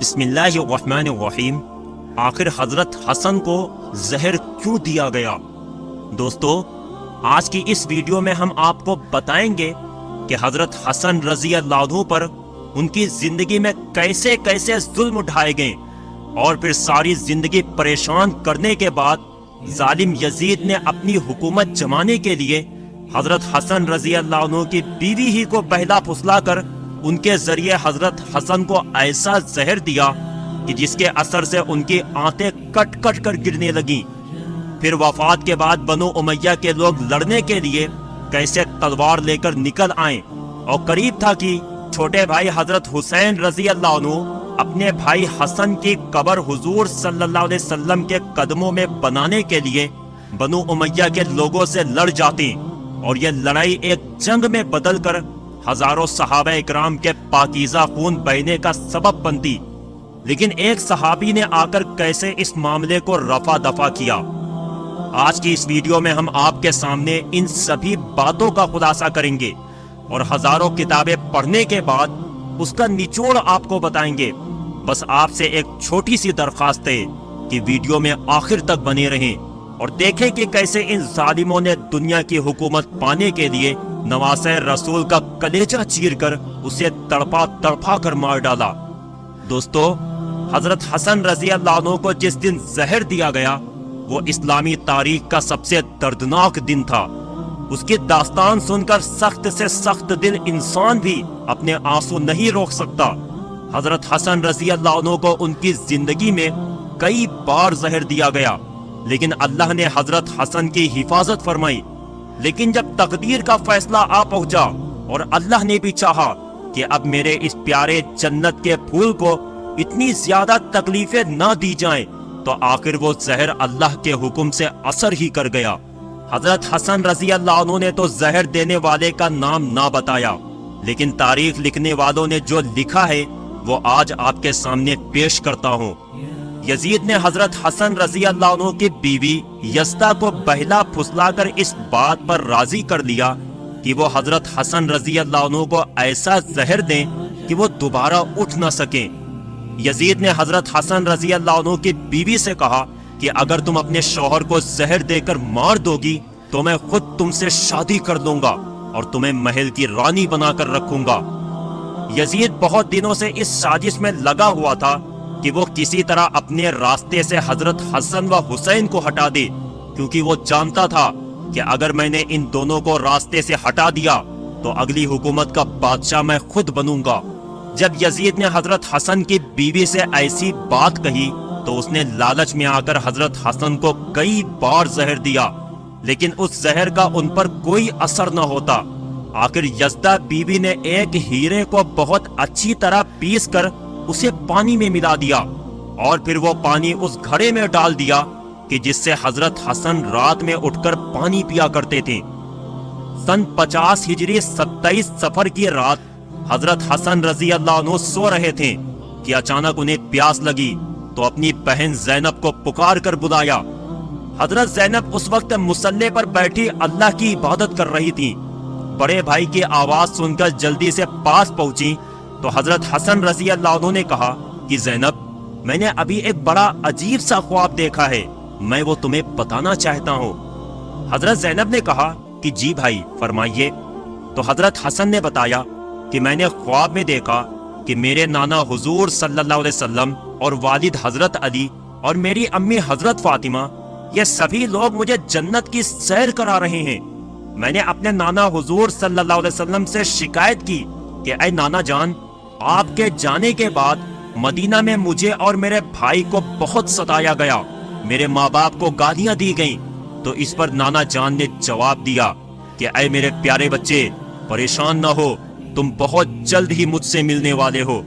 بسم اللہ الرحمن الرحیم۔ آخر حضرت حسن کو زہر کیوں دیا گیا؟ دوستو، آج کی اس ویڈیو میں ہم آپ کو بتائیں گے کہ حضرت حسن رضی اللہ عنہ پر ان کی زندگی میں کیسے کیسے ظلم اٹھائے گئے، اور پھر ساری زندگی پریشان کرنے کے بعد ظالم یزید نے اپنی حکومت جمانے کے لیے حضرت حسن رضی اللہ عنہ کی بیوی ہی کو بہلا پھسلا کر ان کے ذریعے حضرت حسن کو ایسا زہر دیا کہ جس کے اثر سے ان کی آنتیں کٹ کٹ کر گرنے لگیں۔ پھر وفات کے بعد بنو امیہ کے لوگ لڑنے کے لیے کیسے تلوار لے کر نکل آئیں، اور قریب تھا کہ چھوٹے بھائی حضرت حسین رضی اللہ عنہ اپنے بھائی حسن کی قبر حضور صلی اللہ علیہ وسلم کے قدموں میں بنانے کے لیے بنو امیہ کے لوگوں سے لڑ جاتے، اور یہ لڑائی ایک جنگ میں بدل کر ہزاروں صحابہ اکرام کے پاکیزہ خون بہنے کا سبب بنتی۔ لیکن ایک صحابی نے آ کر کیسے اس معاملے کو رفع دفع کیا۔ آج کی اس ویڈیو میں ہم آپ کے سامنے ان سبھی باتوں کا خلاصہ کریں گے، اور ہزاروں کتابیں پڑھنے کے بعد اس کا نچوڑ آپ کو بتائیں گے۔ بس آپ سے ایک چھوٹی سی درخواست ہے کہ ویڈیو میں آخر تک بنے رہیں اور دیکھیں کہ کیسے ان ظالموں نے دنیا کی حکومت پانے کے لیے نواسہ رسول کا کلیجہ چیر کر اسے تڑپا تڑپا کر مار ڈالا۔ دوستو، حضرت حسن رضی اللہ عنہ کو جس دن زہر دیا گیا وہ اسلامی تاریخ کا سب سے دردناک دن تھا۔ اس کی داستان سن کر سخت سے سخت دل انسان بھی اپنے آنسو نہیں روک سکتا۔ حضرت حسن رضی اللہ عنہ کو ان کی زندگی میں کئی بار زہر دیا گیا، لیکن اللہ نے حضرت حسن کی حفاظت فرمائی۔ لیکن جب تقدیر کا فیصلہ آ پہنچا اور اللہ نے بھی چاہا کہ اب میرے اس پیارے جنت کے پھول کو اتنی زیادہ تکلیفیں نہ دی جائیں، تو آخر وہ زہر اللہ کے حکم سے اثر ہی کر گیا۔ حضرت حسن رضی اللہ عنہ نے تو زہر دینے والے کا نام نہ بتایا، لیکن تاریخ لکھنے والوں نے جو لکھا ہے وہ آج آپ کے سامنے پیش کرتا ہوں۔ یزید نے حضرت حسن رضی اللہ عنہ کی بیوی یزدہ کو بہلا پھسلا کر اس بات پر راضی کر لیا کہ وہ حضرت حسن رضی اللہ عنہ کو ایسا زہر دیں کہ وہ دوبارہ اٹھ نہ سکیں۔ یزید نے حضرت حسن رضی اللہ عنہ کی بیوی سے کہا کہ اگر تم اپنے شوہر کو زہر دے کر مار دو گی تو میں خود تم سے شادی کر لوں گا اور تمہیں محل کی رانی بنا کر رکھوں گا۔ یزید بہت دنوں سے اس سازش میں لگا ہوا تھا کہ وہ کسی طرح اپنے راستے سے حضرت حسن و حسین کو ہٹا دے، کیونکہ وہ جانتا تھا کہ اگر میں نے ان دونوں کو راستے سے ہٹا دیا تو اگلی حکومت کا بادشاہ میں خود بنوں گا۔ جب یزید نے حضرت حسن کی بیوی سے ایسی بات کہی تو اس نے لالچ میں آ کر حضرت حسن کو کئی بار زہر دیا، لیکن اس زہر کا ان پر کوئی اثر نہ ہوتا۔ آخر یزدہ بیوی نے ایک ہیرے کو بہت اچھی طرح پیس کر اسے پانی میں ملا دیا، اور پھر وہ پانی اس گھڑے میں ڈال دیا کہ جس سے حضرت حسن رات میں اٹھ کر پانی پیا کرتے تھے۔ سن 50 ہجری 27 صفر کی رات حضرت حسن رضی اللہ عنہ سو رہے تھے کہ اچانک انہیں پیاس لگی تو اپنی بہن زینب کو پکار کر بلایا۔ حضرت زینب اس وقت مصلی پر بیٹھی اللہ کی عبادت کر رہی تھی۔ بڑے بھائی کی آواز سن کر جلدی سے پاس پہنچی تو حضرت حسن رضی اللہ عنہ نے کہا کہ زینب، میں نے ابھی ایک بڑا عجیب سا خواب دیکھا ہے، میں وہ تمہیں بتانا چاہتا ہوں۔ حضرت زینب نے کہا کہ جی بھائی فرمائیے۔ تو حضرت حسن نے بتایا کہ میں نے خواب میں دیکھا کہ میرے نانا حضور صلی اللہ علیہ وسلم اور والد حضرت علی اور میری امی حضرت فاطمہ، یہ سبھی لوگ مجھے جنت کی سیر کرا رہے ہیں۔ میں نے اپنے نانا حضور صلی اللہ علیہ وسلم سے شکایت کی کہ اے نانا جان، آپ کے جانے کے بعد مدینہ میں مجھے اور میرے بھائی کو بہت ستایا گیا، میرے ماں باپ کو گالیاں دی گئیں۔ تو اس پر نانا جان نے جواب دیا کہ اے میرے پیارے بچے، پریشان نہ ہو، تم بہت جلد ہی مجھ سے ملنے والے ہو۔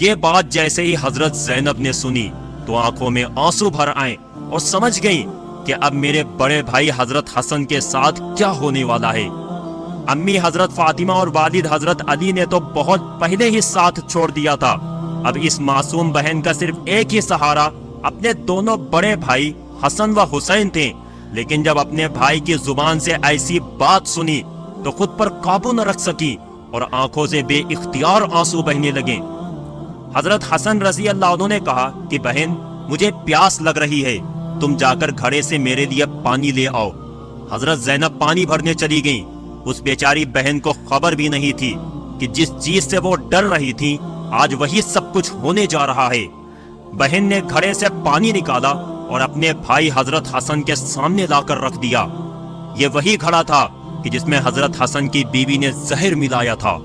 یہ بات جیسے ہی حضرت زینب نے سنی تو آنکھوں میں آنسو بھر آئیں اور سمجھ گئیں کہ اب میرے بڑے بھائی حضرت حسن کے ساتھ کیا ہونے والا ہے۔ امی حضرت فاطمہ اور والد حضرت علی نے تو بہت پہلے ہی ساتھ چھوڑ دیا تھا، اب اس معصوم بہن کا صرف ایک ہی سہارا اپنے دونوں بڑے بھائی حسن و حسین تھے۔ لیکن جب اپنے بھائی کی زبان سے ایسی بات سنی تو خود پر قابو نہ رکھ سکی اور آنکھوں سے بے اختیار آنسو بہنے لگے۔ حضرت حسن رضی اللہ عنہ نے کہا کہ بہن مجھے پیاس لگ رہی ہے، تم جا کر گھڑے سے میرے لیے پانی لے آؤ۔ حضرت زینب پانی بھرنے چلی گئیں۔ اس بیچاری بہن کو خبر بھی نہیں تھی کہ جس چیز سے وہ ڈر رہی تھی آج وہی سب کچھ ہونے جا رہا ہے۔ بہن نے گھڑے سے پانی نکالا اور اپنے بھائی حضرت حسن کے سامنے لا کر رکھ دیا۔ یہ وہی گھڑا تھا کہ جس میں حضرت حسن کی بیوی نے زہر ملایا تھا۔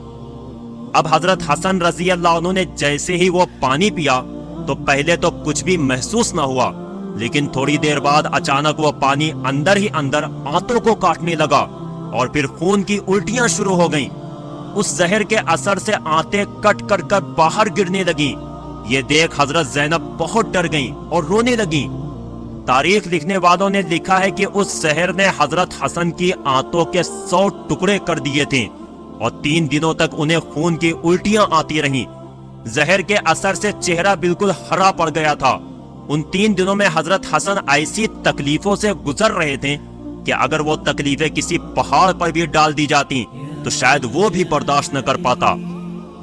اب حضرت حسن رضی اللہ عنہ نے جیسے ہی وہ پانی پیا تو پہلے تو کچھ بھی محسوس نہ ہوا، لیکن تھوڑی دیر بعد اچانک وہ پانی اندر ہی اندر آنتوں کو کاٹنے لگا اور پھر خون کی الٹیاں شروع ہو گئیں۔ اس زہر کے اثر سے آنتیں کٹ کر کر باہر گرنے لگیں۔ یہ دیکھ حضرت زینب بہت ڈر گئیں اور رونے لگیں۔ تاریخ لکھنے والوں نے لکھا ہے کہ اس زہر نے حضرت حسن کی آنتوں کے 100 ٹکڑے کر دیے تھے اور 3 دنوں تک انہیں خون کی الٹیاں آتی رہیں۔ زہر کے اثر سے چہرہ بالکل ہرا پڑ گیا تھا۔ ان 3 دنوں میں حضرت حسن ایسی تکلیفوں سے گزر رہے تھے کہ اگر وہ تکلیفیں کسی پہاڑ پر بھی ڈال دی جاتی تو شاید وہ بھی برداشت نہ کر پاتا۔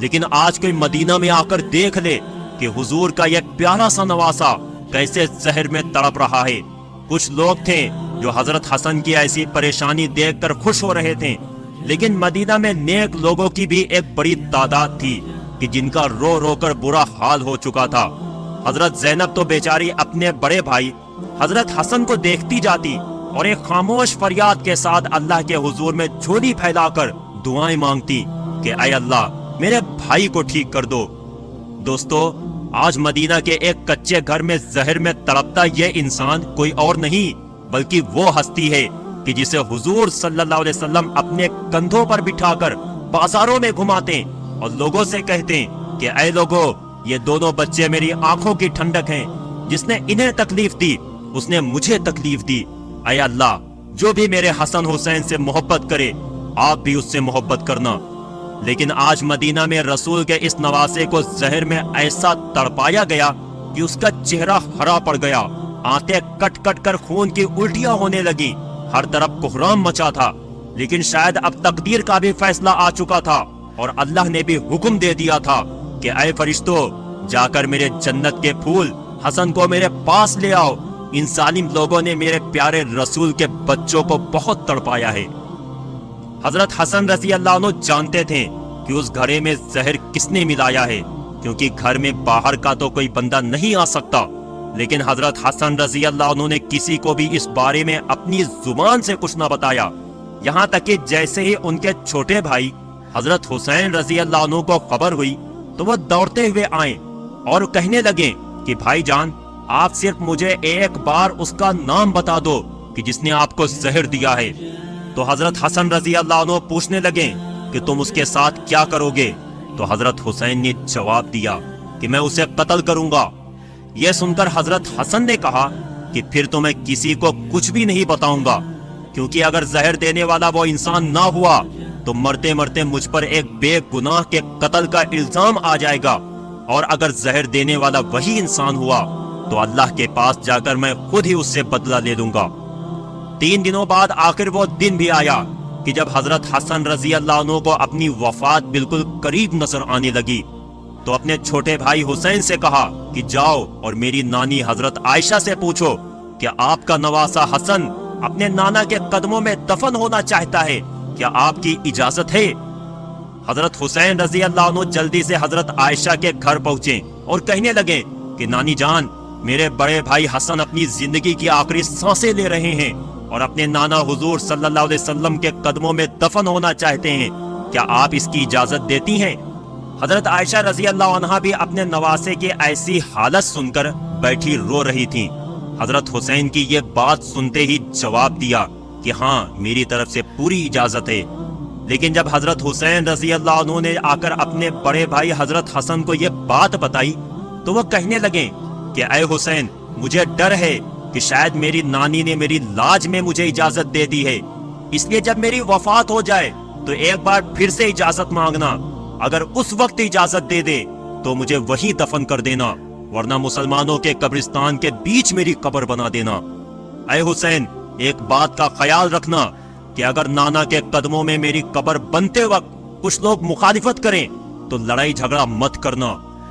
لیکن آج کوئی مدینہ میں آ کر دیکھ لے کہ حضور کا یہ پیارا سا نواسا کیسے زہر میں تڑپ رہا ہے۔ کچھ لوگ تھے جو حضرت حسن کی ایسی پریشانی دیکھ کر خوش ہو رہے تھے، لیکن مدینہ میں نیک لوگوں کی بھی ایک بڑی تعداد تھی کہ جن کا رو رو کر برا حال ہو چکا تھا۔ حضرت زینب تو بیچاری اپنے بڑے بھائی حضرت حسن کو دیکھتی جاتی اور ایک خاموش فریاد کے ساتھ اللہ کے حضور میں جھولی پھیلا کر دعائیں مانگتی کہ اے اللہ میرے بھائی کو ٹھیک کر دو۔ دوستو، آج مدینہ کے ایک کچے گھر میں زہر میں تڑپتا یہ انسان کوئی اور نہیں بلکہ وہ ہستی ہے کہ جسے حضور صلی اللہ علیہ وسلم اپنے کندھوں پر بٹھا کر بازاروں میں گھماتے اور لوگوں سے کہتے کہ اے لوگو، یہ دونوں بچے میری آنکھوں کی ٹھنڈک ہیں، جس نے انہیں تکلیف دی اس نے مجھے تکلیف دی۔ اے اللہ، جو بھی میرے حسن حسین سے محبت کرے آپ بھی اس سے محبت کرنا۔ لیکن آج مدینہ میں رسول کے اس نواسے کو زہر میں ایسا تڑپایا گیا کہ اس کا چہرہ ہرا پڑ گیا، آنتیں کٹ کٹ کر خون کی الٹیاں ہونے لگی، ہر طرف کوہرام مچا تھا۔ لیکن شاید اب تقدیر کا بھی فیصلہ آ چکا تھا اور اللہ نے بھی حکم دے دیا تھا کہ اے فرشتو، جا کر میرے جنت کے پھول حسن کو میرے پاس لے آؤ۔ ان ظالم لوگوں نے میرے پیارے رسول کے بچوں کو بہت تڑپایا ہے۔ حضرت حسن رضی اللہ عنہ جانتے تھے کہ اس گھڑے میں زہر کس نے ملایا ہے، کیونکہ گھر میں باہر کا تو کوئی بندہ نہیں آ سکتا۔ لیکن حضرت حسن رضی اللہ عنہ نے کسی کو بھی اس بارے میں اپنی زبان سے کچھ نہ بتایا، یہاں تک کہ جیسے ہی ان کے چھوٹے بھائی حضرت حسین رضی اللہ عنہ کو خبر ہوئی تو وہ دوڑتے ہوئے آئے اور کہنے لگے کہ بھائی جان، آپ صرف مجھے ایک بار اس کا نام بتا دو کہ جس نے آپ کو زہر دیا ہے۔ تو حضرت حسن رضی اللہ عنہ پوچھنے لگے کہ تم اس کے ساتھ کیا کرو گے؟ تو حضرت حسین نے جواب دیا کہ میں اسے قتل کروں گا۔ یہ سن کر حضرت حسن نے کہا کہ پھر تو میں کسی کو کچھ بھی نہیں بتاؤں گا، کیونکہ اگر زہر دینے والا وہ انسان نہ ہوا تو مرتے مرتے مجھ پر ایک بے گناہ کے قتل کا الزام آ جائے گا، اور اگر زہر دینے والا وہی انسان ہوا تو اللہ کے پاس جا کر میں خود ہی اس سے بدلہ لے لوں گا۔ 3 دنوں بعد آخر وہ دن بھی آیا کہ جب حضرت حسن رضی اللہ عنہ کو اپنی وفات بالکل قریب نظر آنے لگی تو اپنے چھوٹے بھائی حسین سے کہا کہ جاؤ اور میری نانی حضرت عائشہ سے پوچھو کہ آپ کا نواسا حسن اپنے نانا کے قدموں میں دفن ہونا چاہتا ہے، کیا آپ کی اجازت ہے؟ حضرت حسین رضی اللہ عنہ جلدی سے حضرت عائشہ کے گھر پہنچے اور کہنے لگے کہ نانی جان، میرے بڑے بھائی حسن اپنی زندگی کی آخری سانسیں لے رہے ہیں اور اپنے نانا حضور صلی اللہ علیہ وسلم کے قدموں میں دفن ہونا چاہتے ہیں، کیا آپ اس کی اجازت دیتی ہیں؟ حضرت عائشہ رضی اللہ عنہا بھی اپنے نواسے کی ایسی حالت سن کر بیٹھی رو رہی تھیں۔ حضرت حسین کی یہ بات سنتے ہی جواب دیا کہ ہاں، میری طرف سے پوری اجازت ہے۔ لیکن جب حضرت حسین رضی اللہ عنہ نے آ کر اپنے بڑے بھائی حضرت حسن کو یہ بات بتائی تو وہ کہنے لگے کہ اے حسین، مجھے ڈر ہے کہ شاید میری نانی نے میری لاج میں مجھے اجازت دے دی ہے، اس لیے جب میری وفات ہو جائے تو ایک بار پھر سے اجازت مانگنا، اگر اس وقت اجازت دے دے تو مجھے وہی دفن کر دینا، ورنہ مسلمانوں کے قبرستان کے بیچ میری قبر بنا دینا۔ اے حسین، ایک بات کا خیال رکھنا کہ اگر نانا کے قدموں میں میری قبر بنتے وقت کچھ لوگ مخالفت کریں تو لڑائی جھگڑا مت کرنا،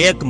1